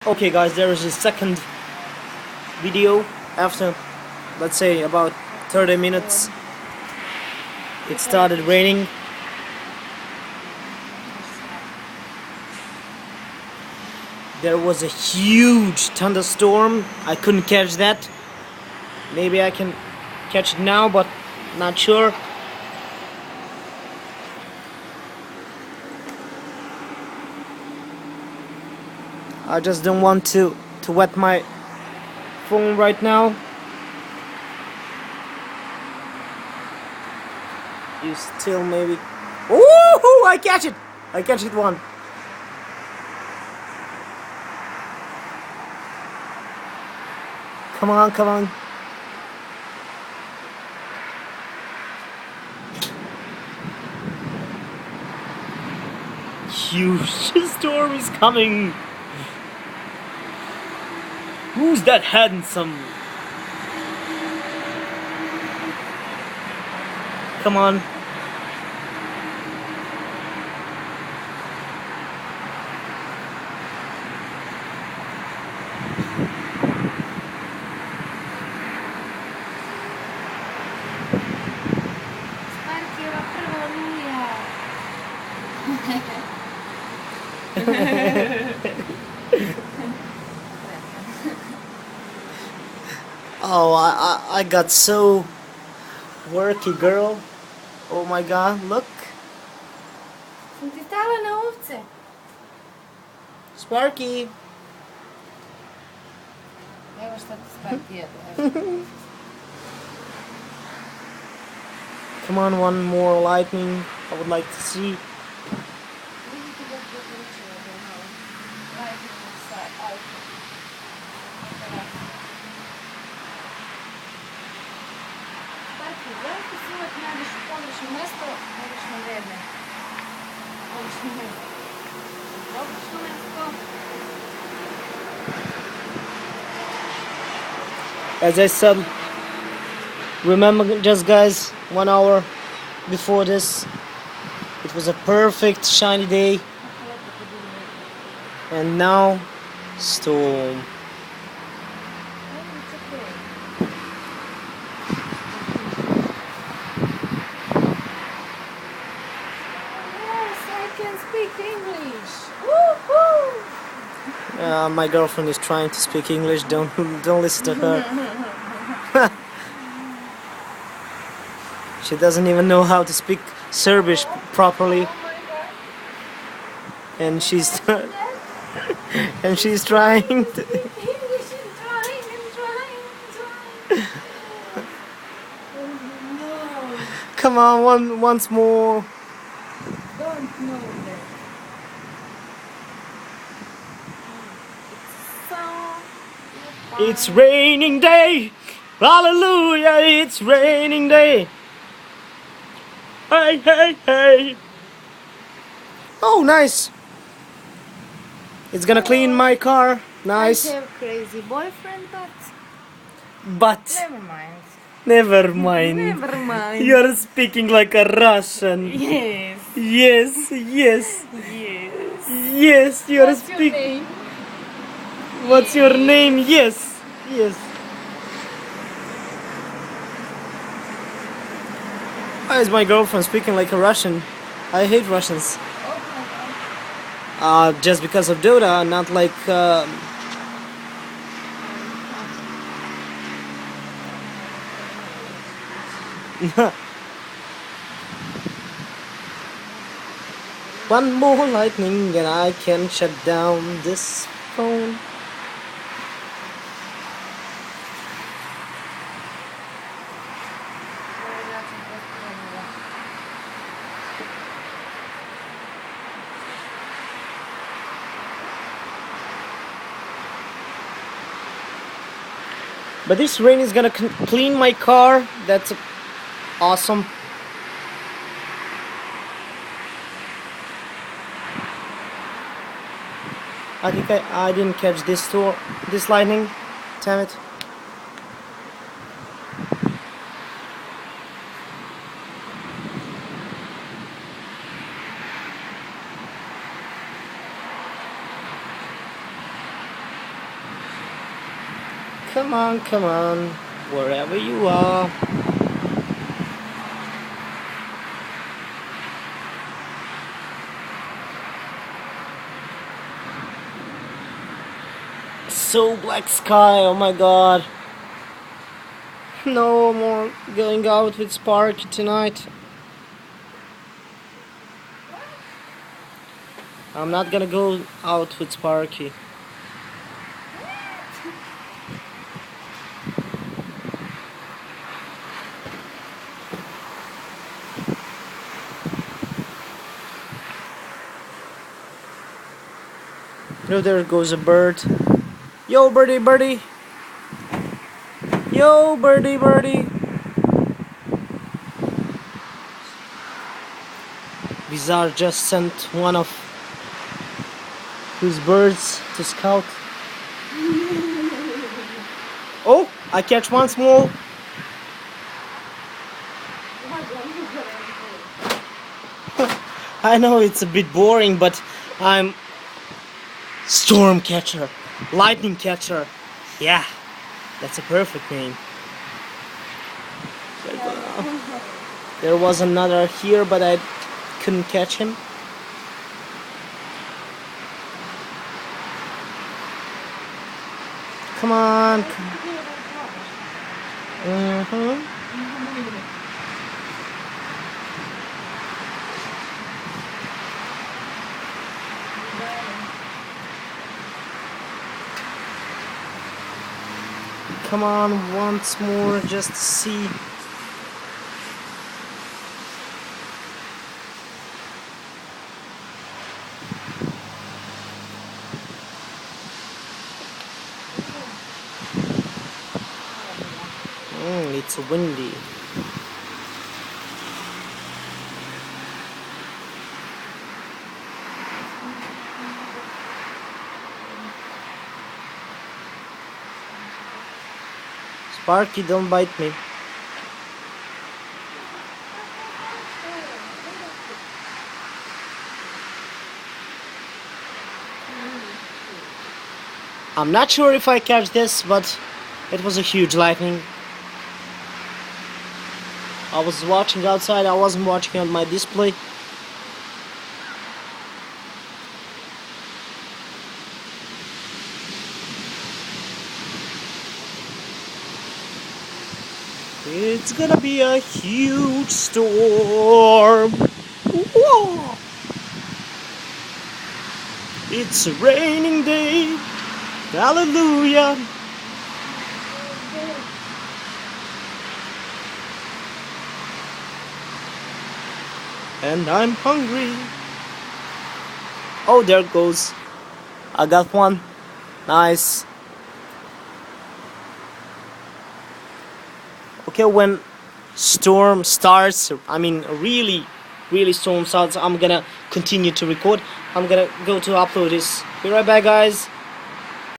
Okay guys, there is a second video after, let's say, about 30 minutes. It started raining. There was a huge thunderstorm. I couldn't catch that. Maybe I can catch it now, but not sure. I just don't want to wet my phone right now. You still maybe... Ooh! I catch it! I catch it one. Come on, come on. Huge storm is coming. Who's that handsome? Come on. Oh, I got so worky, girl. Oh my god, look. Sam ti stala na ovce. Sparky. Evo šta ti Sparky jede. Come on, one more lightning. I would like to see. Zašto si uvijek nađeš pogrešno mjesto, pogrešno vrijeme? Pogrešno mjesto. Pogrešno mjesto. As I said, remember just guys, 1 hour before this, it was a perfect shiny day, and now storm. Speak English. Woohoo! My girlfriend is trying to speak English. Don't listen to her. She doesn't even know how to speak Serbian properly, and she's and she's trying to. English and trying. No, Come on, once more. don't know that. It's raining day. Hallelujah! It's raining day. Hey, hey, hey. Oh, nice. It's gonna clean my car. Nice. I have crazy boyfriend, but But never mind. never mind. Never mind. You're speaking like a Russian. Yes. Yes, yes, Yes. yes. You're What's your speaking. name? What's your name? Yes, yes. Why is my girlfriend speaking like a Russian? I hate Russians. Oh my god. Just because of Dota, not like. One more lightning and I can shut down this phone. But this rain is gonna clean my car. That's awesome. I think I didn't catch this lightning. Damn it. come on, wherever you are. So black sky, oh my god. No more going out with Sparky tonight. I'm not gonna go out with Sparky. Oh, there goes a bird. Yo, birdie, birdie. Yo, birdie, birdie. Bizarre just sent one of his birds to scout. Oh, I catch one small. I know it's a bit boring, but I'm storm catcher, lightning catcher. Yeah, that's a perfect name. There was another here, but I couldn't catch him. Come on. Come on, once more, just to see. It's windy. Sparky, don't bite me. I'm not sure if I catch this, but it was a huge lightning. I was watching outside, I wasn't watching on my display. It's gonna be a huge storm. Whoa. It's a raining day. Hallelujah. And I'm hungry. Oh, there it goes. I got one. Nice. Okay, when storm starts, I mean really storm starts, I'm gonna continue to record. I'm gonna go to upload this. Be right back, guys.